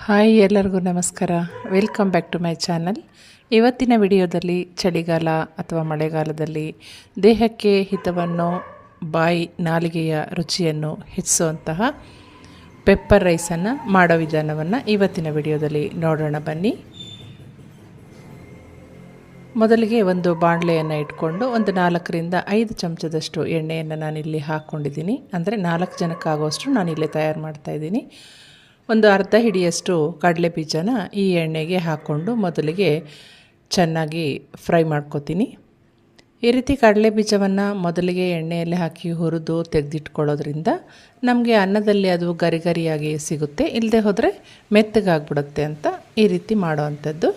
Hi ಎಲ್ಲರಿಗೂ ನಮಸ್ಕಾರ. Welcome back to my channel. ಇವತ್ತಿನ ವಿಡಿಯೋದಲ್ಲಿ ಚಳಿಗಾಲ ಅಥವಾ ಮಳೆಗಾಲದಲ್ಲಿ ದೇಹಕ್ಕೆ ಹಿತವನ್ನು ಬಾಯಿ ನಾಲಿಗೆಯ ರುಚಿಯನ್ನು ಹೆಚ್ಚಿಸುವಂತಹ ಪೆಪ್ಪರ್ ರೈಸನ್ನು ಮಾಡೋ ವಿಧಾನವನ್ನು ಇವತ್ತಿನ ವಿಡಿಯೋದಲ್ಲಿ ನೋಡೋಣ ಬನ್ನಿ. ಮೊದಲಿಗೆ ಒಂದು ಬಾಣಲೆಯನ್ನು ಇಟ್ಕೊಂಡು ಒಂದು 4ರಿಂದ 5 ಚಮಚದಷ್ಟು ಎಣ್ಣೆಯನ್ನು ನಾನಿಲ್ಲಿ ಹಾಕ್ಕೊಂಡಿದ್ದೀನಿ. ಅಂದರೆ 4 ಜನಕ್ಕಾಗುವಷ್ಟು ನಾನಿಲ್ಲಿ ತಯಾರು ಮಾಡ್ತಾಯಿದ್ದೀನಿ. ಒಂದು ಅರ್ಧ ಹಿಡಿಯಷ್ಟು ಕಡಲೆ ಬೀಜನ ಈ ಎಣ್ಣೆಗೆ ಹಾಕ್ಕೊಂಡು ಮೊದಲಿಗೆ ಚೆನ್ನಾಗಿ ಫ್ರೈ ಮಾಡ್ಕೊತೀನಿ. ಈ ರೀತಿ ಕಡಲೆ ಬೀಜವನ್ನು ಮೊದಲಿಗೆ ಎಣ್ಣೆಯಲ್ಲಿ ಹಾಕಿ ಹುರಿದು ತೆಗೆದಿಟ್ಕೊಳ್ಳೋದ್ರಿಂದ ನಮಗೆ ಅನ್ನದಲ್ಲಿ ಅದು ಗರಿ ಗರಿಯಾಗಿ ಸಿಗುತ್ತೆ, ಇಲ್ಲದೆ ಹೋದರೆ ಮೆತ್ತಗಾಗ್ಬಿಡುತ್ತೆ ಅಂತ ಈ ರೀತಿ ಮಾಡೋವಂಥದ್ದು.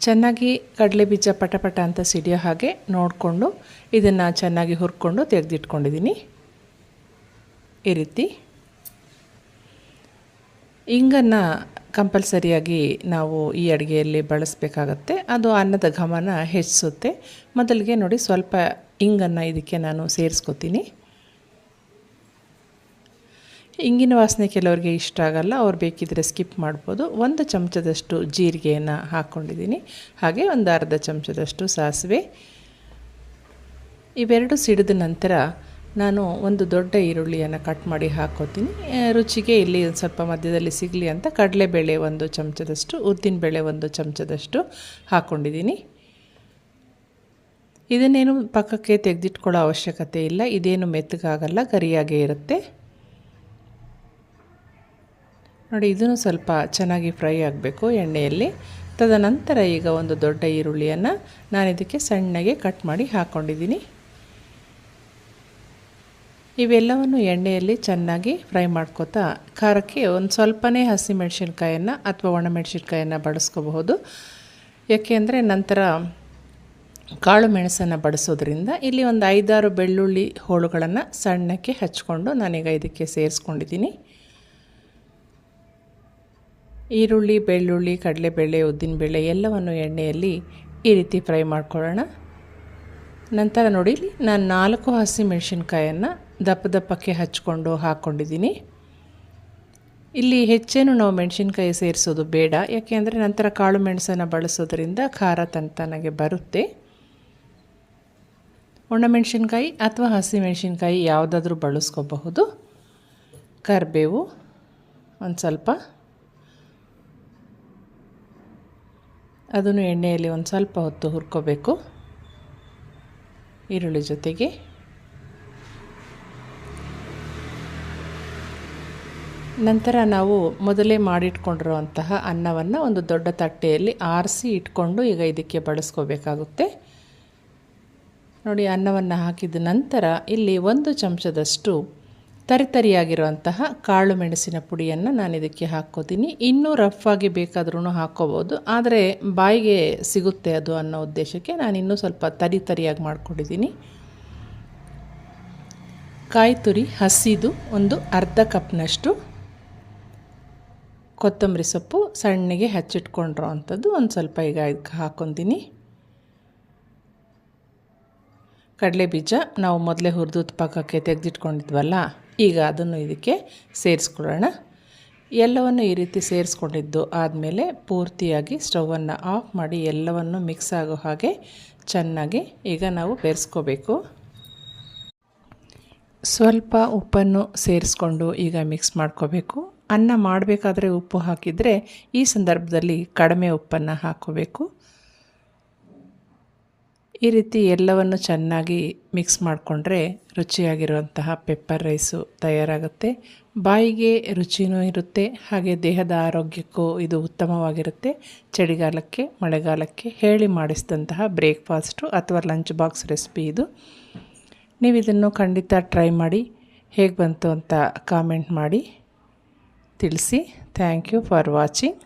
ಚೆನ್ನಾಗಿ ಕಡಲೆ ಬೀಜ ಪಟಪಟ ಅಂತ ಸಿಡಿಯೋ ಹಾಗೆ ನೋಡಿಕೊಂಡು ಇದನ್ನು ಚೆನ್ನಾಗಿ ಹುರ್ಕೊಂಡು ತೆಗೆದಿಟ್ಕೊಂಡಿದ್ದೀನಿ. ಈ ರೀತಿ ಇಂಗನ್ನು ಕಂಪಲ್ಸರಿಯಾಗಿ ನಾವು ಈ ಅಡುಗೆಯಲ್ಲಿ ಬಳಸಬೇಕಾಗತ್ತೆ. ಅದು ಅನ್ನದ ಘಮನ ಹೆಚ್ಚಿಸುತ್ತೆ. ಮೊದಲಿಗೆ ನೋಡಿ ಸ್ವಲ್ಪ ಇಂಗನ್ನು ಇದಕ್ಕೆ ನಾನು ಸೇರಿಸ್ಕೊತೀನಿ. ಇಂಗಿನ ವಾಸನೆ ಕೆಲವರಿಗೆ ಇಷ್ಟ ಆಗಲ್ಲ, ಅವ್ರು ಬೇಕಿದ್ದರೆ ಸ್ಕಿಪ್ ಮಾಡ್ಬೋದು. 1 ಚಮಚದಷ್ಟು ಜೀರಿಗೆಯನ್ನು ಹಾಕ್ಕೊಂಡಿದ್ದೀನಿ. ಹಾಗೆ ಒಂದು ಅರ್ಧ ಚಮಚದಷ್ಟು ಸಾಸಿವೆ. ಇವೆರಡು ಸಿಡಿದ ನಂತರ ನಾನು ಒಂದು ದೊಡ್ಡ ಈರುಳ್ಳಿಯನ್ನು ಕಟ್ ಮಾಡಿ ಹಾಕ್ಕೋತೀನಿ. ರುಚಿಗೆ ಇಲ್ಲಿ ಒಂದು ಸ್ವಲ್ಪ ಮಧ್ಯದಲ್ಲಿ ಸಿಗಲಿ ಅಂತ ಕಡಲೆಬೇಳೆ 1 ಚಮಚದಷ್ಟು, ಉದ್ದಿನಬೇಳೆ 1 ಚಮಚದಷ್ಟು ಹಾಕ್ಕೊಂಡಿದ್ದೀನಿ. ಇದನ್ನೇನು ಪಕ್ಕಕ್ಕೆ ತೆಗೆದಿಟ್ಕೊಳ್ಳೋ ಅವಶ್ಯಕತೆ ಇಲ್ಲ. ಇದೇನು ಮೆತ್ತಗಾಗಲ್ಲ, ಗರಿಯಾಗೇ ಇರುತ್ತೆ. ನೋಡಿ, ಇದನ್ನು ಸ್ವಲ್ಪ ಚೆನ್ನಾಗಿ ಫ್ರೈ ಆಗಬೇಕು ಎಣ್ಣೆಯಲ್ಲಿ. ತದನಂತರ ಈಗ ಒಂದು ದೊಡ್ಡ ಈರುಳ್ಳಿಯನ್ನು ನಾನು ಇದಕ್ಕೆ ಸಣ್ಣಗೆ ಕಟ್ ಮಾಡಿ ಹಾಕ್ಕೊಂಡಿದ್ದೀನಿ. ಇವೆಲ್ಲವನ್ನು ಎಣ್ಣೆಯಲ್ಲಿ ಚೆನ್ನಾಗಿ ಫ್ರೈ ಮಾಡ್ಕೋತಾ ಖಾರಕ್ಕೆ ಒಂದು ಸ್ವಲ್ಪನೇ ಹಸಿಮೆಣಸಿನ್ಕಾಯನ್ನು ಅಥವಾ ಒಣಮೆಣಸಿನ್ಕಾಯನ್ನು ಬಳಸ್ಕೋಬಹುದು. ಯಾಕೆಂದರೆ ನಂತರ ಕಾಳು ಮೆಣಸನ್ನು ಬಳಸೋದ್ರಿಂದ ಇಲ್ಲಿ ಒಂದು 5-6 ಬೆಳ್ಳುಳ್ಳಿ ಹೋಳುಗಳನ್ನು ಸಣ್ಣಕ್ಕೆ ಹಚ್ಕೊಂಡು ನಾನೀಗ ಇದಕ್ಕೆ ಸೇರಿಸ್ಕೊಂಡಿದ್ದೀನಿ. ಈರುಳ್ಳಿ, ಬೆಳ್ಳುಳ್ಳಿ, ಕಡಲೆಬೇಳೆ, ಉದ್ದಿನಬೇಳೆ ಎಲ್ಲವನ್ನು ಎಣ್ಣೆಯಲ್ಲಿ ಈ ರೀತಿ ಫ್ರೈ ಮಾಡ್ಕೊಳ್ಳೋಣ. ನಂತರ ನೋಡಿ, ನಾನು 4 ಹಸಿಮೆಣಸಿನ್ಕಾಯನ್ನು ದಪ್ಪ ದಪ್ಪಕ್ಕೆ ಹಚ್ಕೊಂಡು ಹಾಕ್ಕೊಂಡಿದ್ದೀನಿ. ಇಲ್ಲಿ ಹೆಚ್ಚೇನು ನಾವು ಮೆಣಸಿನ್ಕಾಯಿ ಸೇರಿಸೋದು ಬೇಡ, ಯಾಕೆಂದರೆ ನಂತರ ಕಾಳು ಮೆಣಸನ್ನು ಬಳಸೋದ್ರಿಂದ ಖಾರ ತನಗೆ ಬರುತ್ತೆ. ಒಣಮೆಣಸಿನ್ಕಾಯಿ ಅಥವಾ ಹಸಿಮೆಣಸಿನ್ಕಾಯಿ ಯಾವುದಾದ್ರೂ ಬಳಸ್ಕೋಬಹುದು. ಕರಿಬೇವು ಒಂದು ಸ್ವಲ್ಪ, ಅದನ್ನು ಎಣ್ಣೆಯಲ್ಲಿ ಒಂದು ಸ್ವಲ್ಪ ಹೊತ್ತು ಹುರ್ಕೋಬೇಕು ಈರುಳ್ಳಿ ಜೊತೆಗೆ. ನಂತರ ನಾವು ಮೊದಲೇ ಮಾಡಿಟ್ಕೊಂಡಿರುವಂತಹ ಅನ್ನವನ್ನು ಒಂದು ದೊಡ್ಡ ತಟ್ಟೆಯಲ್ಲಿ ಆರಿಸಿ ಇಟ್ಕೊಂಡು ಈಗ ಇದಕ್ಕೆ ಬಳಸ್ಕೋಬೇಕಾಗುತ್ತೆ. ನೋಡಿ, ಅನ್ನವನ್ನು ಹಾಕಿದ ನಂತರ ಇಲ್ಲಿ 1 ಚಮಚದಷ್ಟು ತರಿತರಿಯಾಗಿರುವಂತಹ ಕಾಳು ಮೆಣಸಿನ ಪುಡಿಯನ್ನು ನಾನು ಇದಕ್ಕೆ ಹಾಕ್ಕೋತೀನಿ. ಇನ್ನೂ ರಫ್ ಆಗಿ ಬೇಕಾದ್ರೂ ಹಾಕ್ಕೋಬೋದು, ಆದರೆ ಬಾಯಿಗೆ ಸಿಗುತ್ತೆ ಅದು ಅನ್ನೋ ಉದ್ದೇಶಕ್ಕೆ ನಾನು ಇನ್ನೂ ಸ್ವಲ್ಪ ತರಿಯಾಗಿ ಮಾಡ್ಕೊಂಡಿದ್ದೀನಿ. ಕಾಯಿ ತುರಿ ಹಸಿದು ಒಂದು ಅರ್ಧ ಕಪ್ನಷ್ಟು, ಕೊತ್ತಂಬರಿ ಸೊಪ್ಪು ಸಣ್ಣಗೆ ಹಚ್ಚಿಟ್ಕೊಂಡಿರೋ ಅಂಥದ್ದು ಒಂದು ಸ್ವಲ್ಪ ಈಗ ಇದಕ್ಕೆ ಹಾಕ್ಕೊತೀನಿ. ಕಡಲೆ ಬೀಜ ನಾವು ಮೊದಲೇ ಹುರಿದು ಪಕ್ಕಕ್ಕೆ ತೆಗೆದಿಟ್ಕೊಂಡಿದ್ವಲ್ಲ, ಈಗ ಅದನ್ನು ಇದಕ್ಕೆ ಸೇರಿಸ್ಕೊಳ್ಳೋಣ. ಎಲ್ಲವನ್ನು ಈ ರೀತಿ ಸೇರಿಸ್ಕೊಂಡಿದ್ದು ಆದಮೇಲೆ ಪೂರ್ತಿಯಾಗಿ ಸ್ಟವನ್ನು ಆಫ್ ಮಾಡಿ ಎಲ್ಲವನ್ನು ಮಿಕ್ಸ್ ಆಗೋ ಹಾಗೆ ಚೆನ್ನಾಗಿ ಈಗ ನಾವು ಬೆರೆಸ್ಕೋಬೇಕು. ಸ್ವಲ್ಪ ಉಪ್ಪನ್ನು ಸೇರಿಸ್ಕೊಂಡು ಈಗ ಮಿಕ್ಸ್ ಮಾಡ್ಕೋಬೇಕು. ಅನ್ನ ಮಾಡಬೇಕಾದ್ರೆ ಉಪ್ಪು ಹಾಕಿದರೆ ಈ ಸಂದರ್ಭದಲ್ಲಿ ಕಡಿಮೆ ಉಪ್ಪನ್ನು ಹಾಕ್ಕೋಬೇಕು. ಈ ರೀತಿ ಎಲ್ಲವನ್ನು ಚೆನ್ನಾಗಿ ಮಿಕ್ಸ್ ಮಾಡಿಕೊಂಡ್ರೆ ರುಚಿಯಾಗಿರುವಂತಹ ಪೆಪ್ಪರ್ ರೈಸು ತಯಾರಾಗುತ್ತೆ. ಬಾಯಿಗೆ ರುಚಿನೂ ಇರುತ್ತೆ, ಹಾಗೆ ದೇಹದ ಆರೋಗ್ಯಕ್ಕೂ ಇದು ಉತ್ತಮವಾಗಿರುತ್ತೆ. ಚಳಿಗಾಲಕ್ಕೆ, ಮಳೆಗಾಲಕ್ಕೆ ಹೇಳಿ ಮಾಡಿಸಿದಂತಹ ಬ್ರೇಕ್ಫಾಸ್ಟು ಅಥವಾ ಲಂಚ್ ಬಾಕ್ಸ್ ರೆಸಿಪಿ ಇದು. ನೀವು ಇದನ್ನು ಖಂಡಿತ ಟ್ರೈ ಮಾಡಿ, ಹೇಗೆ ಬಂತು ಅಂತ ಕಾಮೆಂಟ್ ಮಾಡಿ ತಿಳಿಸಿ. Thank you for watching.